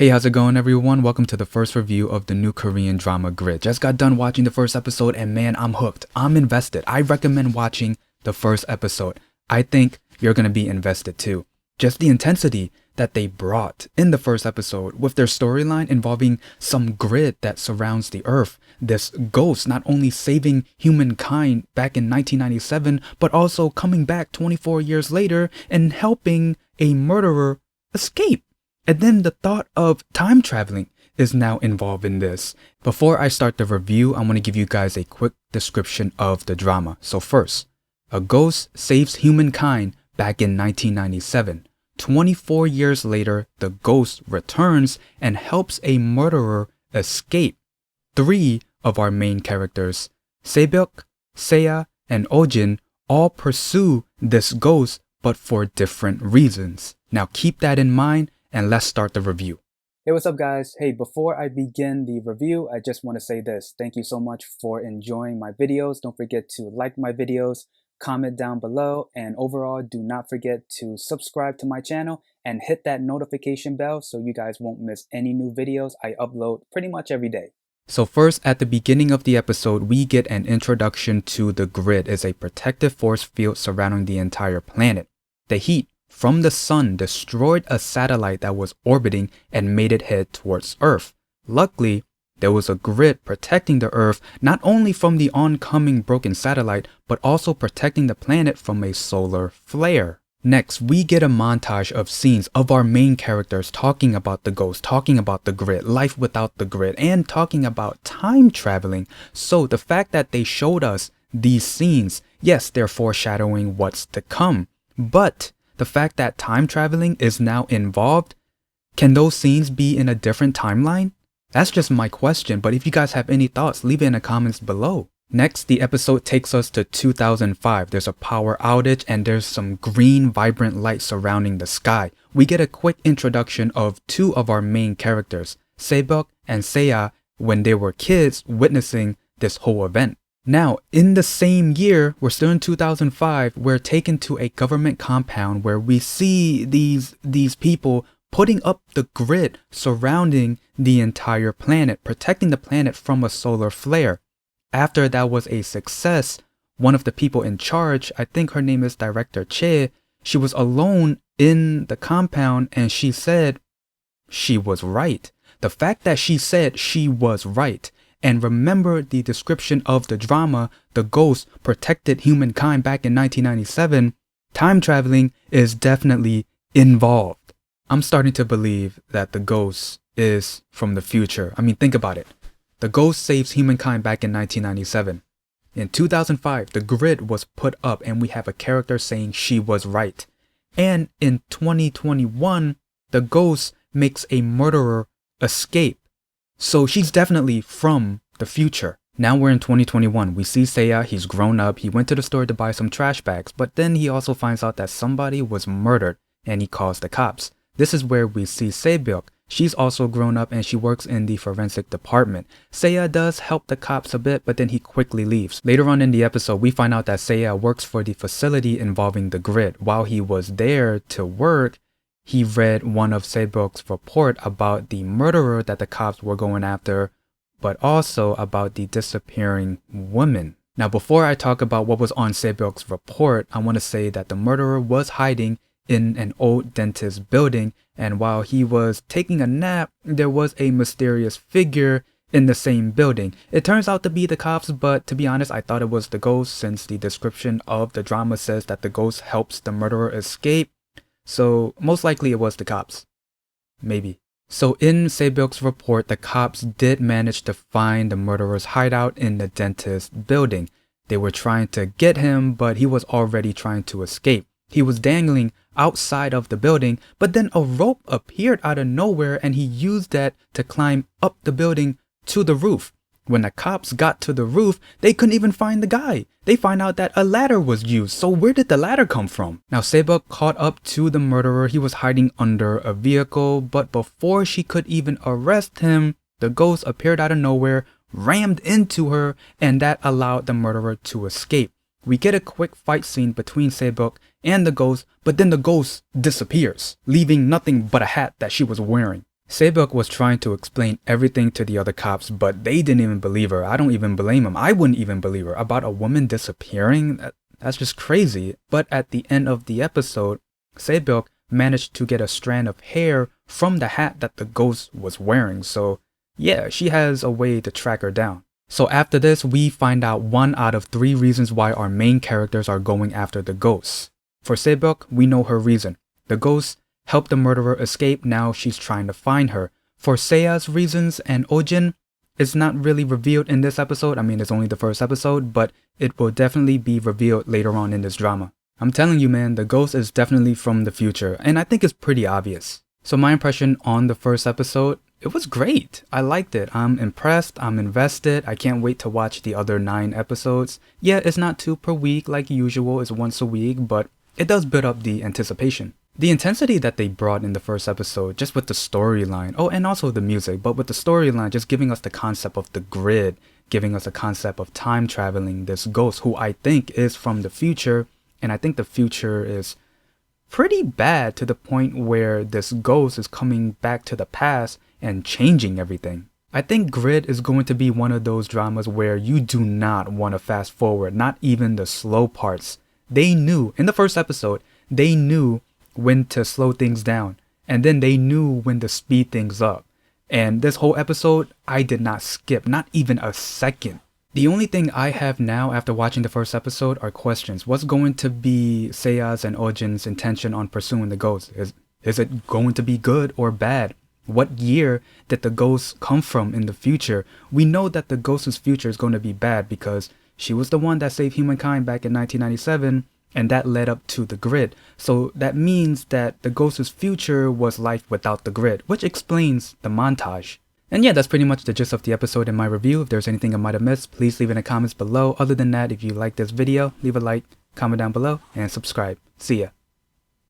Hey, how's it going everyone? Welcome to the first review of the new Korean drama Grid. Just got done watching the first episode and man, I'm hooked. I'm invested. I recommend watching the first episode. I think you're gonna be invested too. Just the intensity that they brought in the first episode with their storyline involving some grid that surrounds the earth. This ghost not only saving humankind back in 1997, but also coming back 24 years later and helping a murderer escape. And then the thought of time traveling is now involved in this. Before I start the review, I want to give you guys a quick description of the drama. So first, a ghost saves humankind back in 1997. 24 years later, the ghost returns and helps a murderer escape. Three of our main characters, SaeByeok, Seiya, and Ojin, all pursue this ghost but for different reasons. Now keep that in mind and let's start the review. Hey, what's up guys? Hey, before I begin the review, I just want to say this. Thank you so much for enjoying my videos. Don't forget to like my videos, comment down below, and overall, do not forget to subscribe to my channel and hit that notification bell so you guys won't miss any new videos I upload pretty much every day. So first, at the beginning of the episode, we get an introduction to the grid as a protective force field surrounding the entire planet. The heat from the sun destroyed a satellite that was orbiting and made it head towards Earth. Luckily, there was a grid protecting the Earth not only from the oncoming broken satellite, but also protecting the planet from a solar flare. Next, we get a montage of scenes of our main characters talking about the ghost, talking about the grid, life without the grid, and talking about time traveling. So the fact that they showed us these scenes, yes, they're foreshadowing what's to come, but the fact that time traveling is now involved, can those scenes be in a different timeline? That's just my question, but if you guys have any thoughts, leave it in the comments below. Next, the episode takes us to 2005. There's a power outage and there's some green vibrant light surrounding the sky. We get a quick introduction of two of our main characters, SaeByeok and Seiya, when they were kids witnessing this whole event. Now, in the same year, we're still in 2005, we're taken to a government compound where we see these people putting up the grid surrounding the entire planet, protecting the planet from a solar flare. After that was a success, one of the people in charge, I think her name is Director Che, she was alone in the compound and she said she was right. The fact that she said she was right, and remember the description of the drama, the ghost protected humankind back in 1997, time traveling is definitely involved. I'm starting to believe that the ghost is from the future. I mean, think about it. The ghost saves humankind back in 1997. In 2005, the grid was put up and we have a character saying she was right. And in 2021, the ghost makes a murderer escape. So she's definitely from the future. Now we're in 2021. We see Seiya, he's grown up. He went to the store to buy some trash bags, but then he also finds out that somebody was murdered and he calls the cops. This is where we see SaeByeok. She's also grown up and she works in the forensic department. Seiya does help the cops a bit, but then he quickly leaves. Later on in the episode, we find out that Seiya works for the facility involving the grid. While he was there to work, he read one of SaeByeok's report about the murderer that the cops were going after, but also about the disappearing woman. Now, before I talk about what was on SaeByeok's report, I want to say that the murderer was hiding in an old dentist building, and while he was taking a nap, there was a mysterious figure in the same building. It turns out to be the cops, but to be honest, I thought it was the ghost since the description of the drama says that the ghost helps the murderer escape. So most likely it was the cops. Maybe. So in SaeByeok's report, the cops did manage to find the murderer's hideout in the dentist building. They were trying to get him, but he was already trying to escape. He was dangling outside of the building, but then a rope appeared out of nowhere and he used that to climb up the building to the roof. When the cops got to the roof, they couldn't even find the guy. They find out that a ladder was used. So where did the ladder come from? Now SaeByeok caught up to the murderer. He was hiding under a vehicle, but before she could even arrest him, the ghost appeared out of nowhere, rammed into her, and that allowed the murderer to escape. We get a quick fight scene between SaeByeok and the ghost, but then the ghost disappears, leaving nothing but a hat that she was wearing. SaeByeok was trying to explain everything to the other cops, but they didn't even believe her. I don't even blame him. I wouldn't even believe her. About a woman disappearing? That's just crazy. But at the end of the episode, SaeByeok managed to get a strand of hair from the hat that the ghost was wearing. So yeah, she has a way to track her down. So after this, we find out 1 out of 3 reasons why our main characters are going after the ghosts. For SaeByeok, we know her reason. The ghost helped the murderer escape, now she's trying to find her. For Seiya's reasons and Ojin, it's not really revealed in this episode. I mean, it's only the first episode, but it will definitely be revealed later on in this drama. I'm telling you, man, the ghost is definitely from the future, and I think it's pretty obvious. So my impression on the first episode, it was great. I liked it. I'm impressed. I'm invested. I can't wait to watch the other 9 episodes. Yeah, it's not 2 per week like usual. It's once a week, but it does build up the anticipation. The intensity that they brought in the first episode, just with the storyline, oh, and also the music, but with the storyline, just giving us the concept of the grid, giving us a concept of time traveling, this ghost who I think is from the future, and I think the future is pretty bad to the point where this ghost is coming back to the past and changing everything. I think Grid is going to be one of those dramas where you do not want to fast forward, not even the slow parts. They knew, in the first episode, they knew when to slow things down, and then they knew when to speed things up. And this whole episode, I did not skip, not even a second. The only thing I have now after watching the first episode are questions. What's going to be Seiya's and Ojin's intention on pursuing the ghost? Is it going to be good or bad? What year did the ghost come from in the future? We know that the ghost's future is going to be bad because she was the one that saved humankind back in 1997, and that led up to the grid. So that means that the ghost's future was life without the grid, which explains the montage. And yeah, that's pretty much the gist of the episode in my review. If there's anything I might have missed, please leave it in the comments below. Other than that, if you like this video, leave a like, comment down below, and subscribe. See ya.